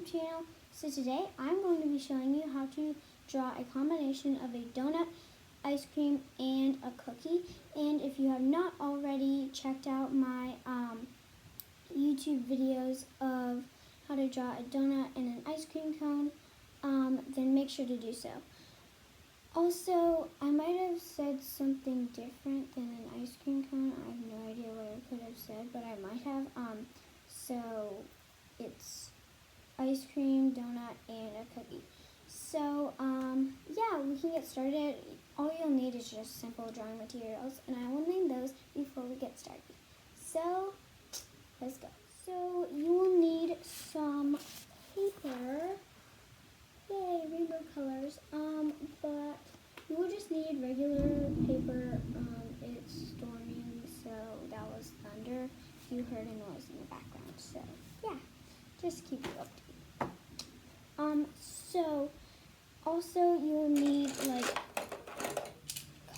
YouTube channel. So today I'm going to be showing you how to draw a combination of a donut, ice cream, and a cookie. And if you have not already checked out my YouTube videos of how to draw a donut and an ice cream cone, then make sure to do so. Also, I might have said something different than an ice cream cone. I have no idea what I could have said, but I might have. So it's ice cream, donut, and a cookie. So, yeah, we can get started. All you'll need is just simple drawing materials, and I will name those before we get started. So, let's go. So, you will need some paper. Yay, rainbow colors. But you will just need regular paper. It's storming, so that was thunder. You heard a noise in the background, so yeah, just keep it up to you. So also you will need like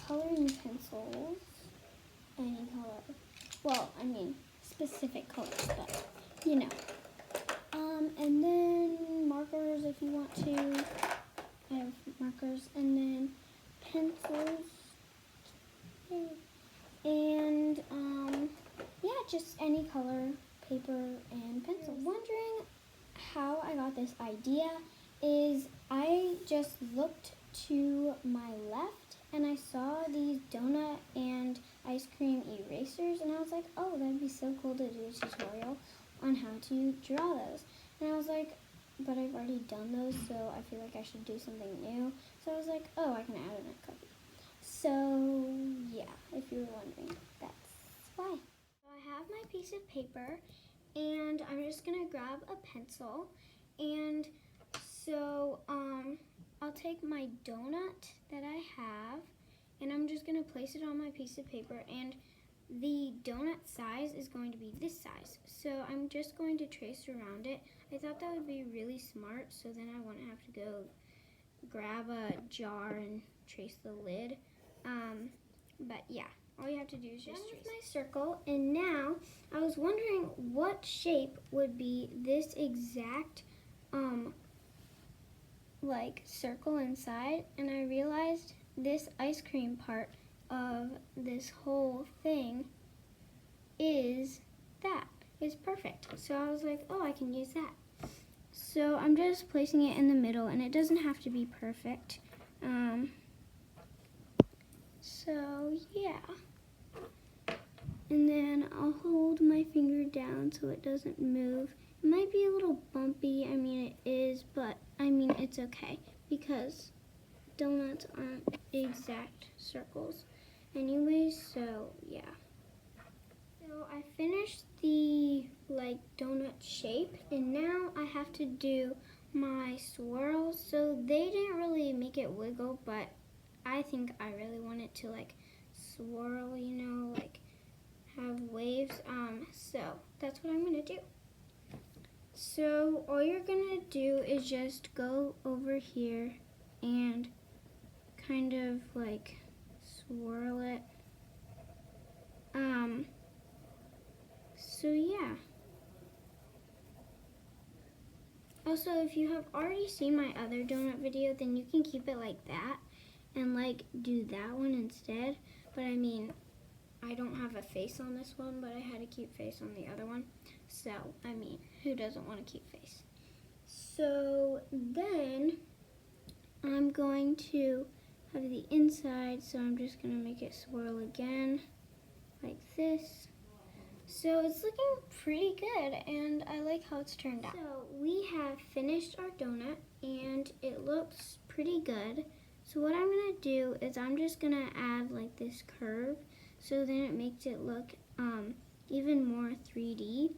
coloring pencils, any color. Well, I mean specific colors, but you know. And then markers if you want to. I have markers, and then pencils. And yeah, just any color, paper and pencil. Wondering how I got this idea is I just looked to my left and I saw these donut and ice cream erasers, and I was like, oh, that'd be so cool to do a tutorial on how to draw those. And I was like, but I've already done those, so I feel like I should do something new. So I was like, oh, I can add in a cookie. So yeah, if you were wondering, that's why. So I have my piece of paper, and I'm just gonna grab a pencil, and so I'll take my donut that I have, and I'm just gonna place it on my piece of paper, and the donut size is going to be this size. So I'm just going to trace around it. I thought that would be really smart, so then I wouldn't have to go grab a jar and trace the lid. But yeah, all you have to do is just trace my circle. And now I was wondering what shape would be this exact like circle inside, and I realized this ice cream part of this whole thing is perfect. So I was like, oh, I can use that. So I'm just placing it in the middle, and it doesn't have to be perfect. So yeah. And then I'll hold my finger down so it doesn't move. It might be a little bumpy, I mean it is, but I mean it's okay because donuts aren't exact circles anyways, so yeah. So I finished the like donut shape, and now I have to do my swirls. So they didn't really make it wiggle, but I think I really want it to like swirl, you know, like have waves. So that's what I'm gonna do. So all you're gonna do is just go over here and kind of like swirl it. So yeah. Also, if you have already seen my other donut video, then you can keep it like that and like do that one instead. But I mean, I don't have a face on this one, but I had a cute face on the other one. So, I mean, who doesn't want a cute face? So then I'm going to have the inside, so I'm just gonna make it swirl again like this. So it's looking pretty good, and I like how it's turned out. So we have finished our donut, and it looks pretty good. So what I'm gonna do is I'm just gonna add like this curve, so then it makes it look even more 3D.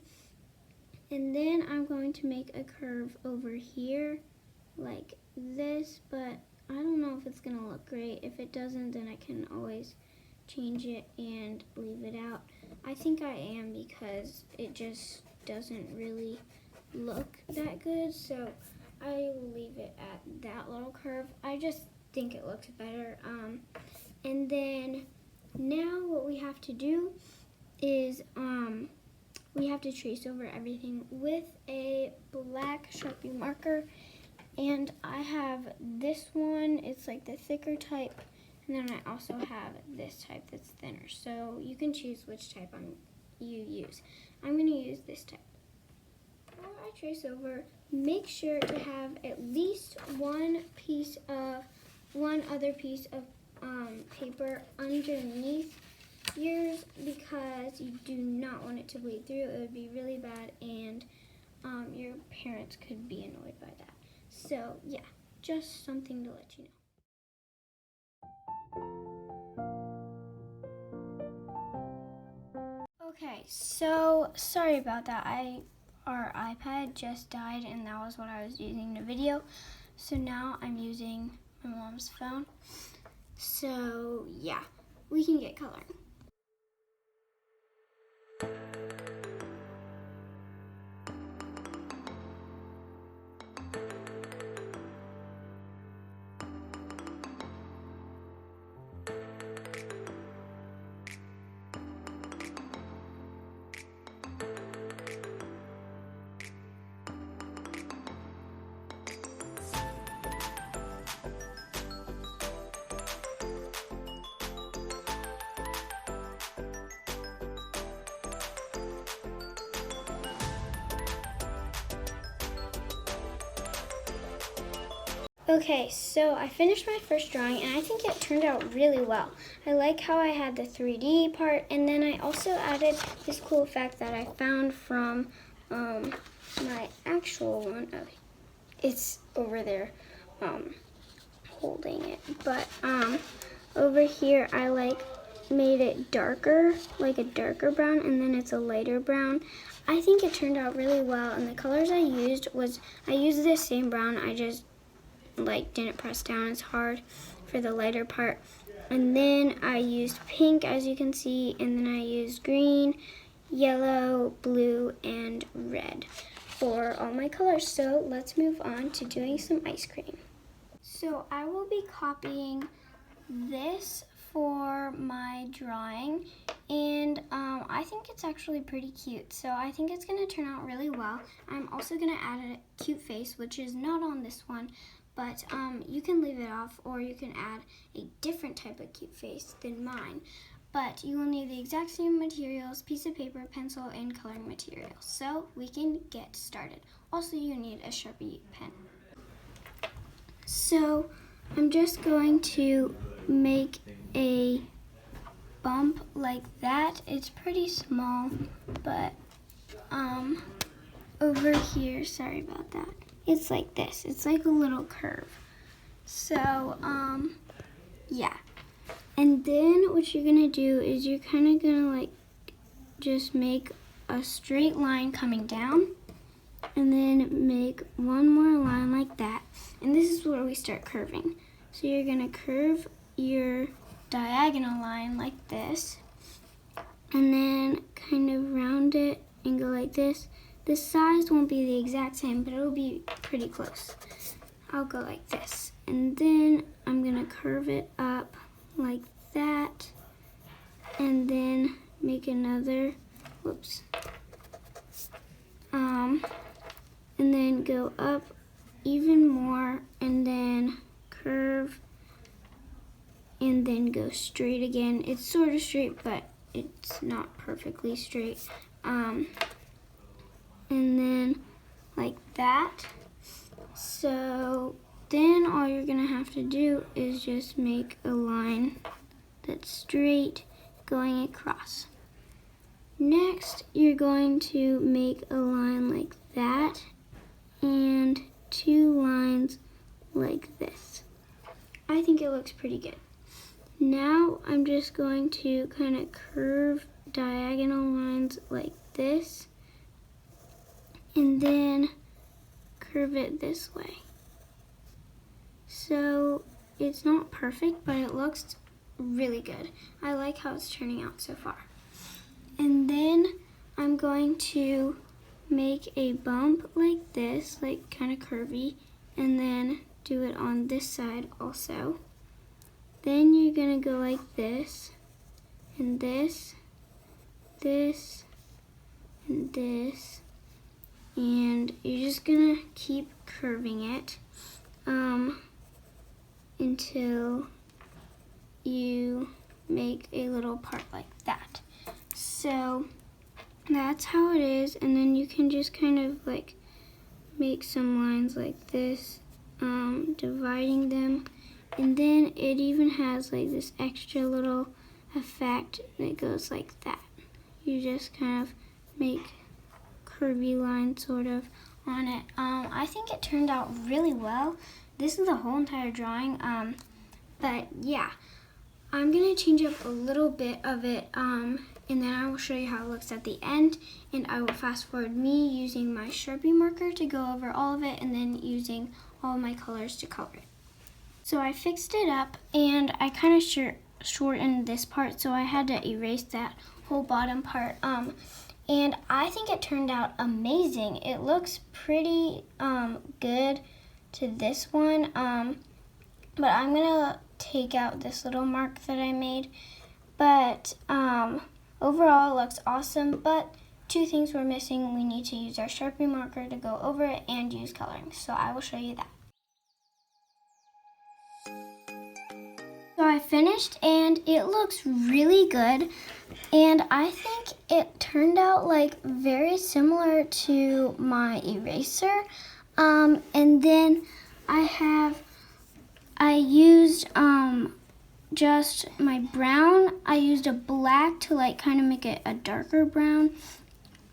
And then I'm going to make a curve over here like this, but I don't know if it's gonna look great. If it doesn't, then I can always change it and leave it out. I think I am, because it just doesn't really look that good, so I will leave it at that little curve. I just think it looks better. And then now what we have to do is we have to trace over everything with a black Sharpie marker. And I have this one, it's like the thicker type, and then I also have this type that's thinner. So you can choose which type you use. I'm going to use this type. Before I trace over, make sure to have at least one other piece of paper underneath yours, because you do not want it to bleed through. It would be really bad, and your parents could be annoyed by that. So yeah, just something to let you know. Okay, so sorry about that. Our iPad just died, and that was what I was using in the video. So now I'm using my mom's phone. So yeah, we can get coloring. Okay, so I finished my first drawing, and I think it turned out really well. I like how I had the 3D part, and then I also added this cool effect that I found from my actual one. Oh, it's over there holding it. But over here I made it darker, like a darker brown, and then it's a lighter brown. I think it turned out really well, and the colors I used the same brown, I just didn't press down as hard for the lighter part. And then I used pink, as you can see, and then I used green, yellow, blue, and red for all my colors. So let's move on to doing some ice cream. So I will be copying this for my drawing, and I think it's actually pretty cute, so I think it's going to turn out really well. I'm also going to add a cute face, which is not on this one, but you can leave it off, or you can add a different type of cute face than mine. But you will need the exact same materials, piece of paper, pencil, and coloring materials. So we can get started. Also, you need a Sharpie pen. So I'm just going to make a bump like that. It's pretty small, but over here, sorry about that. It's like this. It's like a little curve. So, yeah. And then what you're gonna do is you're kind of gonna just make a straight line coming down, and then make one more line like that. And this is where we start curving. So you're gonna curve your diagonal line like this, and then kind of round it and go like this. The size won't be the exact same, but it'll be pretty close. I'll go like this, and then I'm gonna curve it up like that, and then make another, and then go up even more, and then curve, and then go straight again. It's sort of straight, but it's not perfectly straight. And then like that. So then all you're gonna have to do is just make a line that's straight going across. Next, you're going to make a line like that and two lines like this. I think it looks pretty good. Now I'm just going to kind of curve diagonal lines like this, and then curve it this way. So it's not perfect, but it looks really good. I like how it's turning out so far. And then I'm going to make a bump like this, like kind of curvy, and then do it on this side also. Then you're gonna go like this, and this, and this, and you're just gonna keep curving it until you make a little part like that. So that's how it is, and then you can just kind of like make some lines like this, dividing them, and then it even has like this extra little effect that goes like that. You just kind of make curvy lines sort of on it. I think it turned out really well. This is the whole entire drawing, but yeah, I'm gonna change up a little bit of it, and then I will show you how it looks at the end, and I will fast forward me using my Sharpie marker to go over all of it, and then using all of my colors to color it. So I fixed it up, and I kind of shortened this part, so I had to erase that whole bottom part, and I think it turned out amazing. It looks pretty good to this one, but I'm gonna take out this little mark that I made, but overall it looks awesome, but two things we're missing. We need to use our Sharpie marker to go over it and use coloring, so I will show you that. So I finished, and it looks really good, and I think it turned out like very similar to my eraser, and then I used just my brown. I used a black to like kind of make it a darker brown.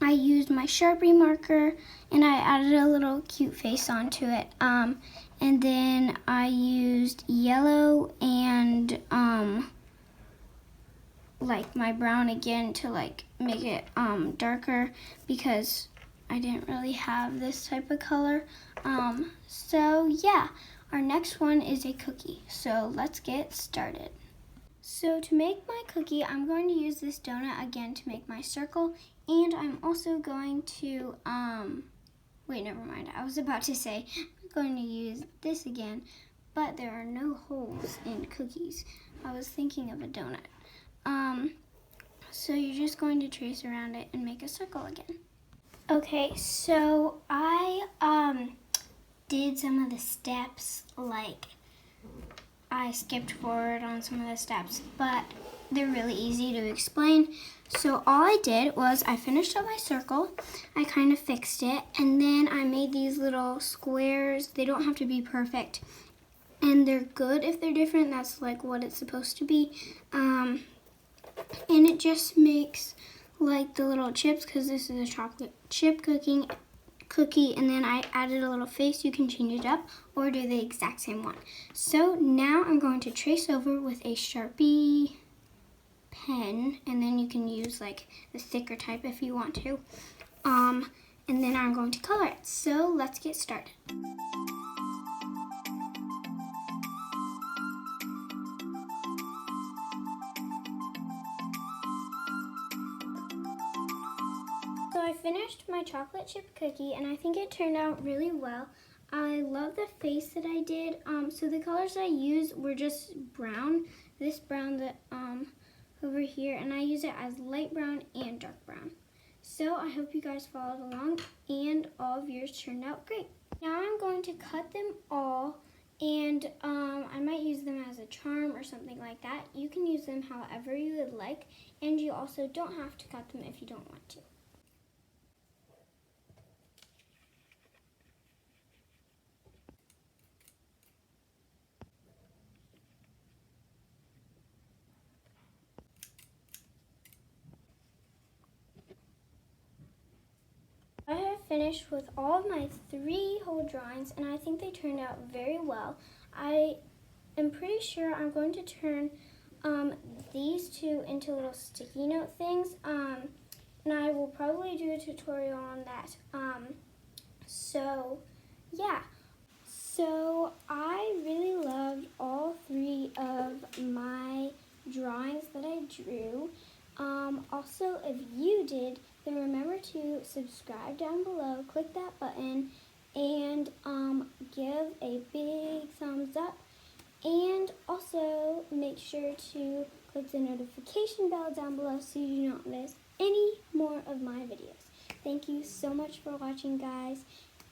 I used my Sharpie marker, and I added a little cute face onto it. And then I used yellow and like my brown again to like make it darker, because I didn't really have this type of color. So yeah, our next one is a cookie. So let's get started. So to make my cookie, I'm going to use this donut again to make my circle, and I'm also going to wait, never mind. I was about to say I'm going to use this again, but there are no holes in cookies. I was thinking of a donut. So you're just going to trace around it and make a circle again. Okay, so I did some of the steps, like I skipped forward on some of the steps, but they're really easy to explain. So all I did was I finished up my circle, I kind of fixed it, and then I made these little squares. They don't have to be perfect, and they're good if they're different. That's like what it's supposed to be. And it just makes like the little chips, because this is a chocolate chip cookie, and then I added a little face. You can change it up or do the exact same one. So now I'm going to trace over with a Sharpie pen, and then you can use like the thicker type if you want to. And then I'm going to color it. So let's get started. So I finished my chocolate chip cookie, and I think it turned out really well. I love the face that I did. So the colors I used were just brown. This brown that over here, and I use it as light brown and dark brown. So I hope you guys followed along, and all of yours turned out great. Now I'm going to cut them all, and I might use them as a charm or something like that. You can use them however you would like, and you also don't have to cut them if you don't want to. I have finished with all of my 3 whole drawings, and I think they turned out very well. I am pretty sure I'm going to turn these 2 into little sticky note things, and I will probably do a tutorial on that. So yeah, so I really loved all 3 of my drawings that I drew. Also, if you did, then remember to subscribe down below, click that button, and give a big thumbs up. And also make sure to click the notification bell down below so you do not miss any more of my videos. Thank you so much for watching, guys.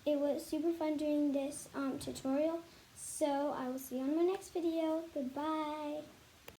It was super fun doing this tutorial. So I will see you on my next video. Goodbye.